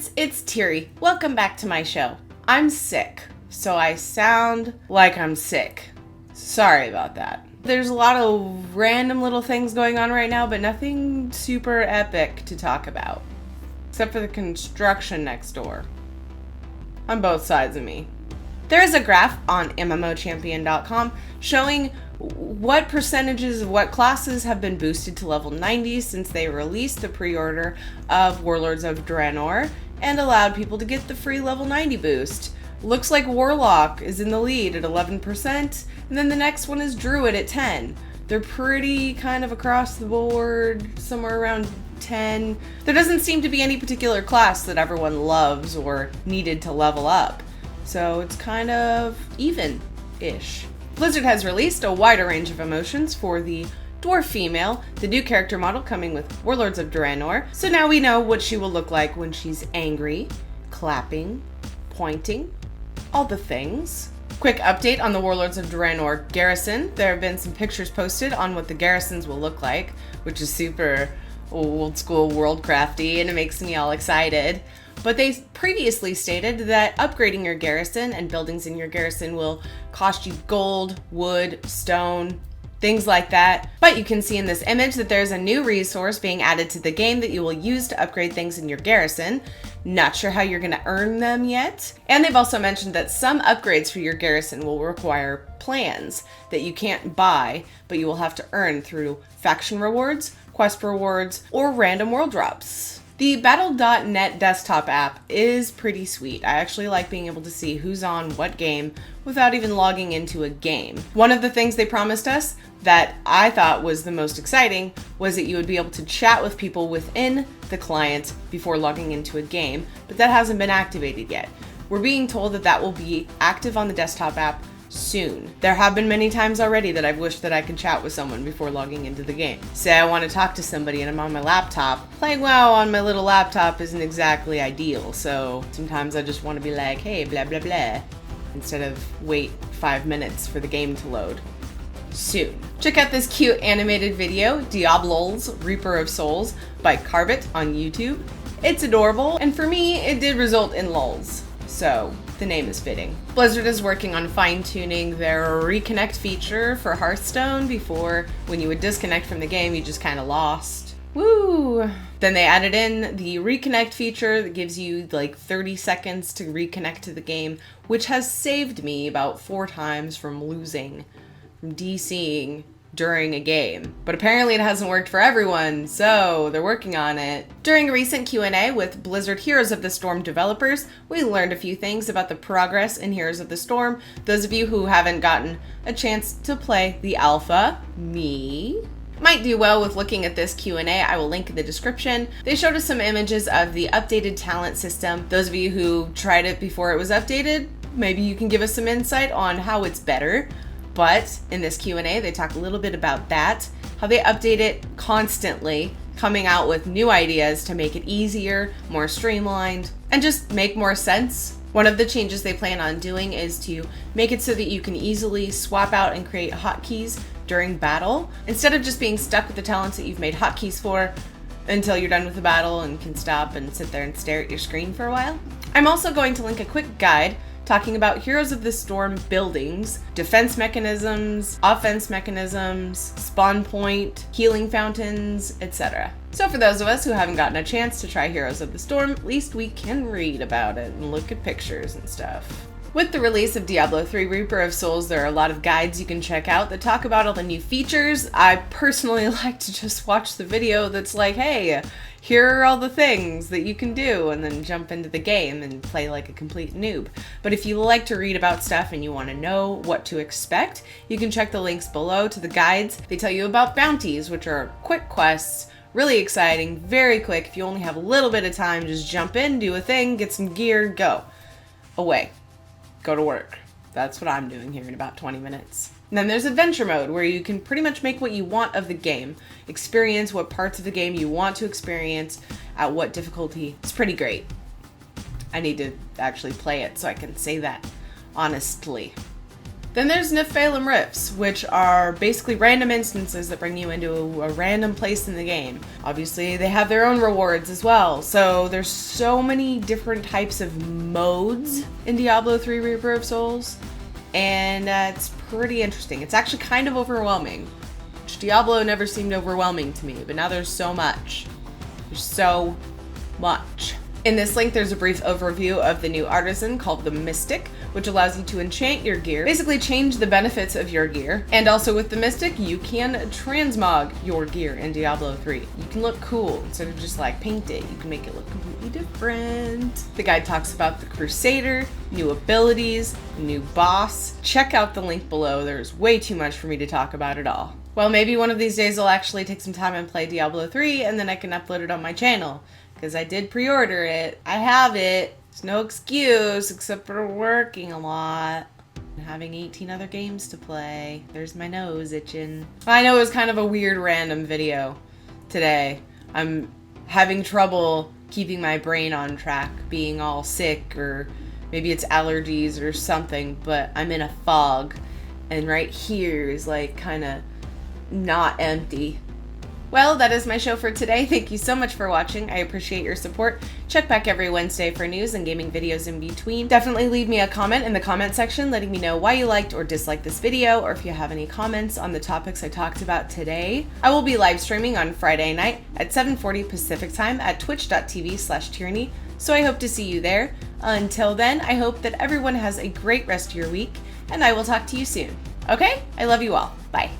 friends, it's Tiri. Welcome back to my show. I'm sick, so I sound like I'm sick. Sorry about that. There's a lot of random little things going on right now, but nothing super epic to talk about. Except for the construction next door. On both sides of me. There is a graph on mmo-champion.com showing what percentages of what classes have been boosted to level 90 since they released the pre-order of Warlords of Draenor and allowed people to get the free level 90 boost. Looks like Warlock is in the lead at 11%, and then the next one is Druid at 10. They're pretty kind of across the board, somewhere around 10. There doesn't seem to be any particular class that everyone loves or needed to level up, so it's kind of even-ish. Blizzard has released a wider range of emotions for the Dwarf Female, the new character model coming with Warlords of Draenor, so now we know what she will look like when she's angry, clapping, pointing, all the things. Quick update on the Warlords of Draenor garrison. There have been some pictures posted on what the garrisons will look like, which is super old school worldcrafty and it makes me all excited. But they previously stated that upgrading your garrison and buildings in your garrison will cost you gold, wood, stone, things like that. But you can see in this image that there's a new resource being added to the game that you will use to upgrade things in your garrison. Not sure how you're going to earn them yet. And they've also mentioned that some upgrades for your garrison will require plans that you can't buy, but you will have to earn through faction rewards, quest rewards, or random world drops. The Battle.net desktop app is pretty sweet. I actually like being able to see who's on what game without even logging into a game. One of the things they promised us that I thought was the most exciting was that you would be able to chat with people within the client before logging into a game, but that hasn't been activated yet. We're being told that that will be active on the desktop app soon. There have been many times already that I've wished that I could chat with someone before logging into the game. Say I want to talk to somebody and I'm on my laptop. Playing WoW on my little laptop isn't exactly ideal, so sometimes I just want to be like, hey, blah blah blah, instead of wait 5 minutes for the game to load. Soon. Check out this cute animated video, Diablo's Reaper of Souls by Carbit on YouTube. It's adorable, and for me, it did result in lulz, so the name is fitting. Blizzard is working on fine-tuning their reconnect feature for Hearthstone. Before, when you would disconnect from the game, you just kind of lost. Woo! Then they added in the reconnect feature that gives you like 30 seconds to reconnect to the game, which has saved me about 4 times from losing, from DCing during a game. But apparently it hasn't worked for everyone, so they're working on it. During a recent Q&A with Blizzard Heroes of the Storm developers, we learned a few things about the progress in Heroes of the Storm. Those of you who haven't gotten a chance to play the alpha, me, might do well with looking at this Q&A. I will link in the description. They showed us some images of the updated talent system. Those of you who tried it before it was updated, maybe you can give us some insight on how it's better. But in this Q&A, they talk a little bit about that, how they update it constantly, coming out with new ideas to make it easier, more streamlined, and just make more sense. One of the changes they plan on doing is to make it so that you can easily swap out and create hotkeys during battle, instead of just being stuck with the talents that you've made hotkeys for until you're done with the battle and can stop and sit there and stare at your screen for a while. I'm also going to link a quick guide talking about Heroes of the Storm buildings, defense mechanisms, offense mechanisms, spawn point, healing fountains, etc. So for those of us who haven't gotten a chance to try Heroes of the Storm, at least we can read about it and look at pictures and stuff. With the release of Diablo 3 Reaper of Souls, there are a lot of guides you can check out that talk about all the new features. I personally like to just watch the video that's like, hey, here are all the things that you can do, and then jump into the game and play like a complete noob. But if you like to read about stuff and you want to know what to expect, you can check the links below to the guides. They tell you about bounties, which are quick quests, really exciting, very quick. If you only have a little bit of time, just jump in, do a thing, get some gear, go. Away. Go to work. That's what I'm doing here in about 20 minutes. And then there's adventure mode, where you can pretty much make what you want of the game. Experience what parts of the game you want to experience at what difficulty. It's pretty great. I need to actually play it so I can say that honestly. Then there's Nephalem Rifts, which are basically random instances that bring you into a random place in the game. Obviously, they have their own rewards as well. So there's so many different types of modes in Diablo 3 Reaper of Souls, and it's pretty interesting. It's actually kind of overwhelming, which Diablo never seemed overwhelming to me, but now there's so much. There's so much. In this link, there's a brief overview of the new artisan called the Mystic, which allows you to enchant your gear, basically change the benefits of your gear. And also with the Mystic, you can transmog your gear in Diablo 3. You can look cool instead of just like paint it. You can make it look completely different. The guide talks about the Crusader, new abilities, new boss. Check out the link below. There's way too much for me to talk about it all. Well, maybe one of these days I'll actually take some time and play Diablo 3, and then I can upload it on my channel. Because I did pre-order it. I have it. There's no excuse except for working a lot and having 18 other games to play. There's my nose itching. I know it was kind of a weird random video today. I'm having trouble keeping my brain on track, being all sick, or maybe it's allergies or something, but I'm in a fog. And right here is like kind of not empty. Well, that is my show for today. Thank you so much for watching. I appreciate your support. Check back every Wednesday for news and gaming videos in between. Definitely leave me a comment in the comment section letting me know why you liked or disliked this video, or if you have any comments on the topics I talked about today. I will be live streaming on Friday night at 7:40 Pacific time at twitch.tv/Tirinei, so I hope to see you there. Until then, I hope that everyone has a great rest of your week, and I will talk to you soon. Okay? I love you all. Bye.